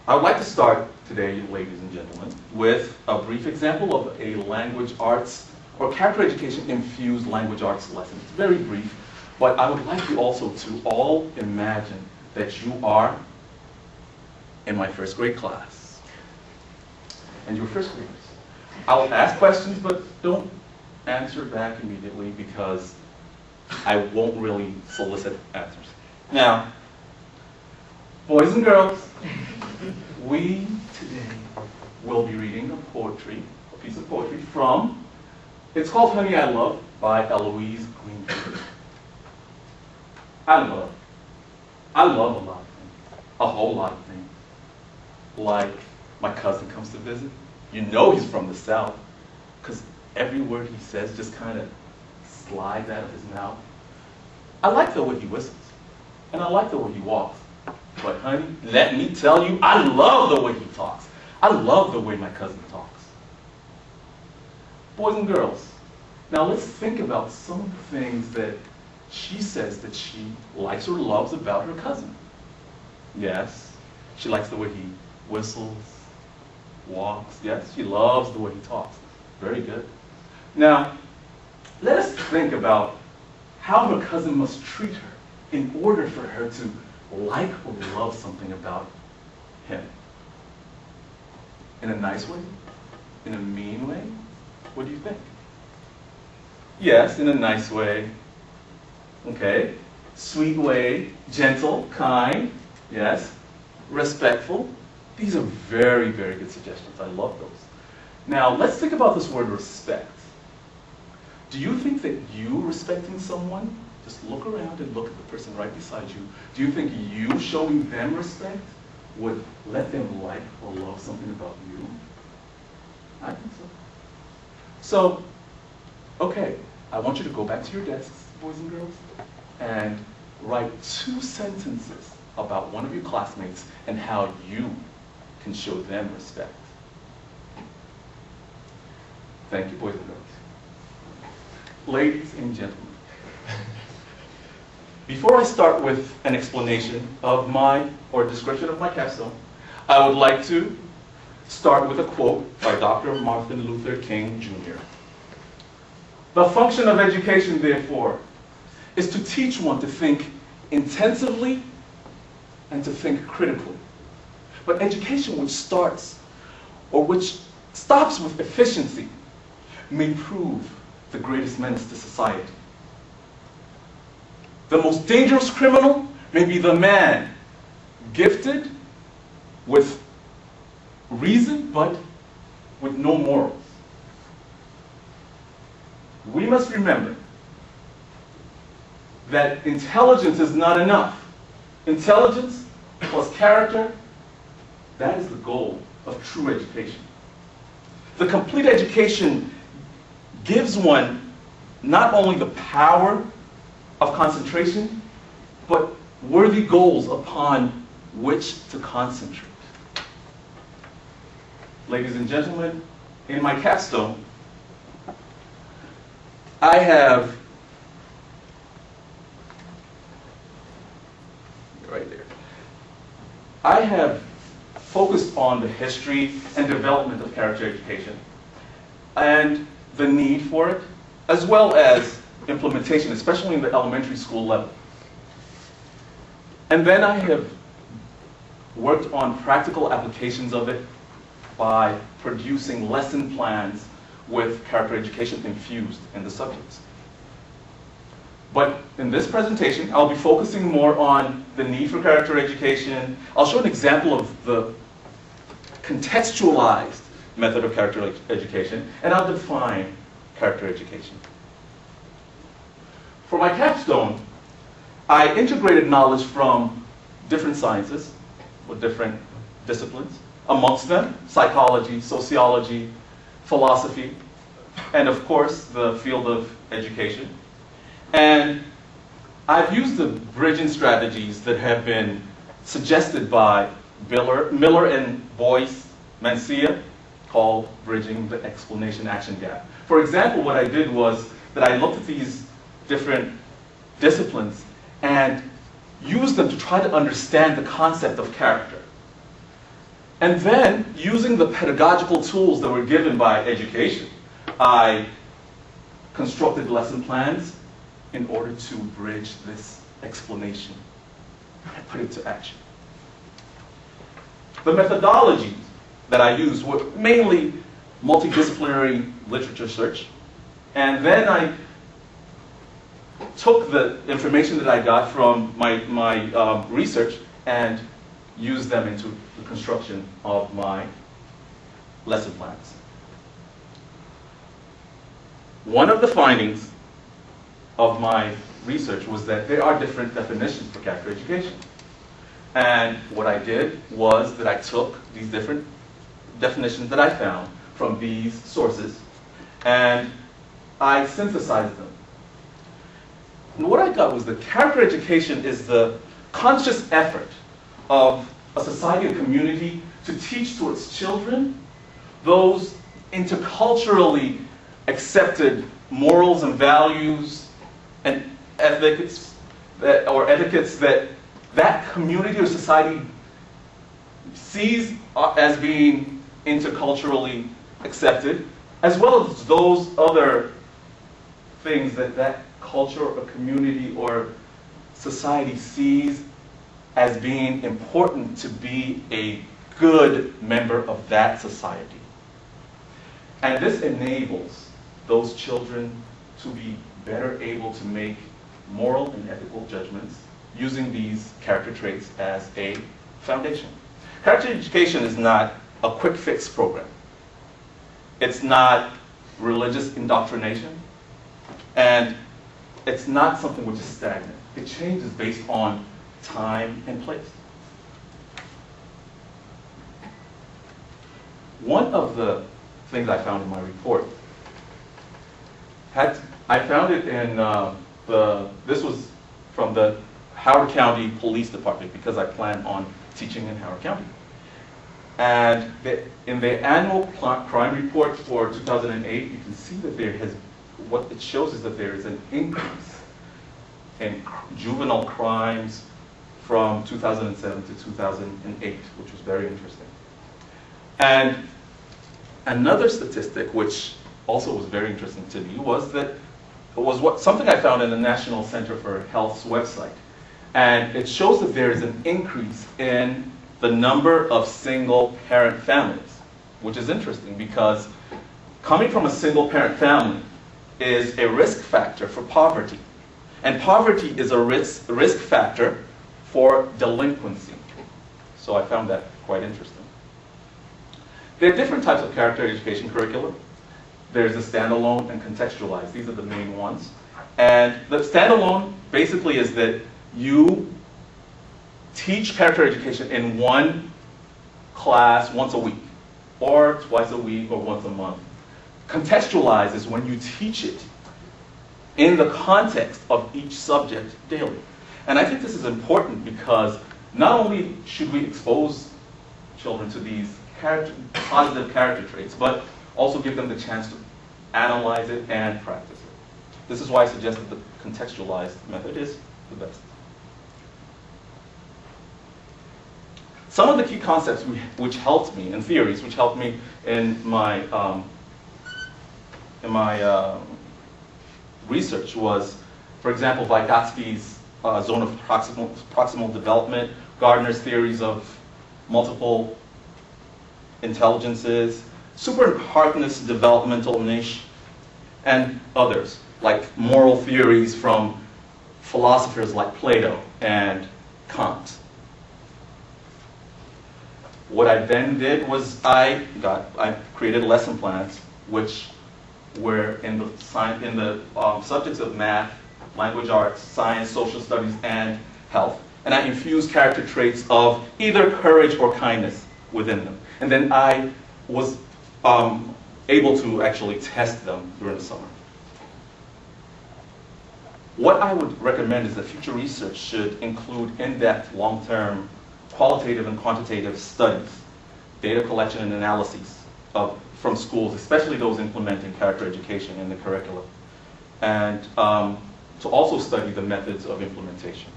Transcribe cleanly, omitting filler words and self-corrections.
I would like to start today, ladies and gentlemen, with a brief example of a language arts or character education infused language arts lesson. It's very brief, but I would like you also to all imagine that you are in my first grade class. And you're first graders. I'll ask questions, but don't answer back immediately because I won't really solicit answers. Now, boys and girls, we today will be reading a piece of poetry from, it's called Honey I Love by Eloise Greenfield. I love a lot of things, a whole lot of things. Like my cousin comes to visit. You know he's from the South because every word he says just kind of slides out of his mouth. I like the way he whistles, and I like the way he walks. But honey, let me tell you, I love the way he talks. I love the way my cousin talks. Boys and girls, now let's think about some of the things that she says that she likes or loves about her cousin. Yes, she likes the way he whistles, walks. Yes, she loves the way he talks. Very good. Now, let us think about how her cousin must treat her in order for her to like or love something about him. In a nice way? In a mean way? What do you think? Yes, in a nice way. Okay. Sweet way, gentle, kind, yes, respectful. These are very, very good suggestions. I love those. Now, let's think about this word respect. Do you think that you respecting someone, just look around and look at the person right beside you, do you think you showing them respect would let them like or love something about you? I think so. So, okay, I want you to go back to your desks, boys and girls, and write 2 sentences about one of your classmates and how you can show them respect. Thank you, boys and girls. Ladies and gentlemen, before I start with an explanation of or description of my capstone, I would like to start with a quote by Dr. Martin Luther King Jr. The function of education, therefore, is to teach one to think intensively and to think critically. But education which stops with efficiency may prove the greatest menace to society. The most dangerous criminal may be the man gifted with reason but with no morals. We must remember that intelligence is not enough. Intelligence plus character, that is the goal of true education. The complete education gives one not only the power of concentration, but worthy goals upon which to concentrate. Ladies and gentlemen, in my capstone, I have, right there, I have focused on the history and development of character education and the need for it, as well as implementation, especially in the elementary school level. And then I have worked on practical applications of it by producing lesson plans with character education infused in the subjects. But in this presentation, I'll be focusing more on the need for character education. I'll show an example of the contextualized method of character education, and I'll define character education. For my capstone, I integrated knowledge from different sciences, or different disciplines, amongst them psychology, sociology, philosophy, and of course the field of education. And I've used the bridging strategies that have been suggested by Miller and Boyce Mancia, called bridging the explanation action gap. For example, what I did was that I looked at these different disciplines and used them to try to understand the concept of character. And then, using the pedagogical tools that were given by education, I constructed lesson plans in order to bridge this explanation and put it to action. The methodologies that I used were mainly multidisciplinary literature search, and then I took the information that I got from my research and used them into the construction of my lesson plans. One of the findings of my research was that there are different definitions for character education. And what I did was that I took these different definitions that I found from these sources and I synthesized them. And what I got was that character education is the conscious effort of a society and community to teach to its children those interculturally accepted morals and values and etiquettes that that community or society sees as being interculturally accepted, as well as those other things that that culture or community or society sees as being important to be a good member of that society. And this enables those children to be better able to make moral and ethical judgments using these character traits as a foundation. Character education is not a quick fix program. It's not religious indoctrination. And it's not something which is stagnant. It changes based on time and place. One of the things I found in my report I found it in this was from the Howard County Police Department because I plan on teaching in Howard County. And in their annual crime report for 2008, you can see that what it shows is that there is an increase in juvenile crimes from 2007 to 2008, which was very interesting. And another statistic, which also was very interesting to me, was something I found in the National Center for Health's website. And it shows that there is an increase in the number of single-parent families, which is interesting because coming from a single-parent family is a risk factor for poverty. And poverty is a risk factor for delinquency. So I found that quite interesting. There are different types of character education curricula. There's a standalone and contextualized. These are the main ones. And the standalone basically is that you teach character education in one class once a week, or twice a week, or once a month. Contextualized is when you teach it in the context of each subject daily. And I think this is important because not only should we expose children to these positive character traits, but also give them the chance to analyze it and practice it. This is why I suggest that the contextualized method is the best. Some of the key concepts which helped me, and theories which helped me in my research was, for example, Vygotsky's zone of proximal development, Gardner's theories of multiple intelligences, Super Harkness' developmental niche, and others, like moral theories from philosophers like Plato and Kant. What I then did was I created lesson plans which were in the subjects of math, language arts, science, social studies, and health. And I infused character traits of either courage or kindness within them. And then I was able to actually test them during the summer. What I would recommend is that future research should include in-depth, long-term, qualitative and quantitative studies, data collection and analyses from schools, especially those implementing character education in the curriculum, and to also study the methods of implementation.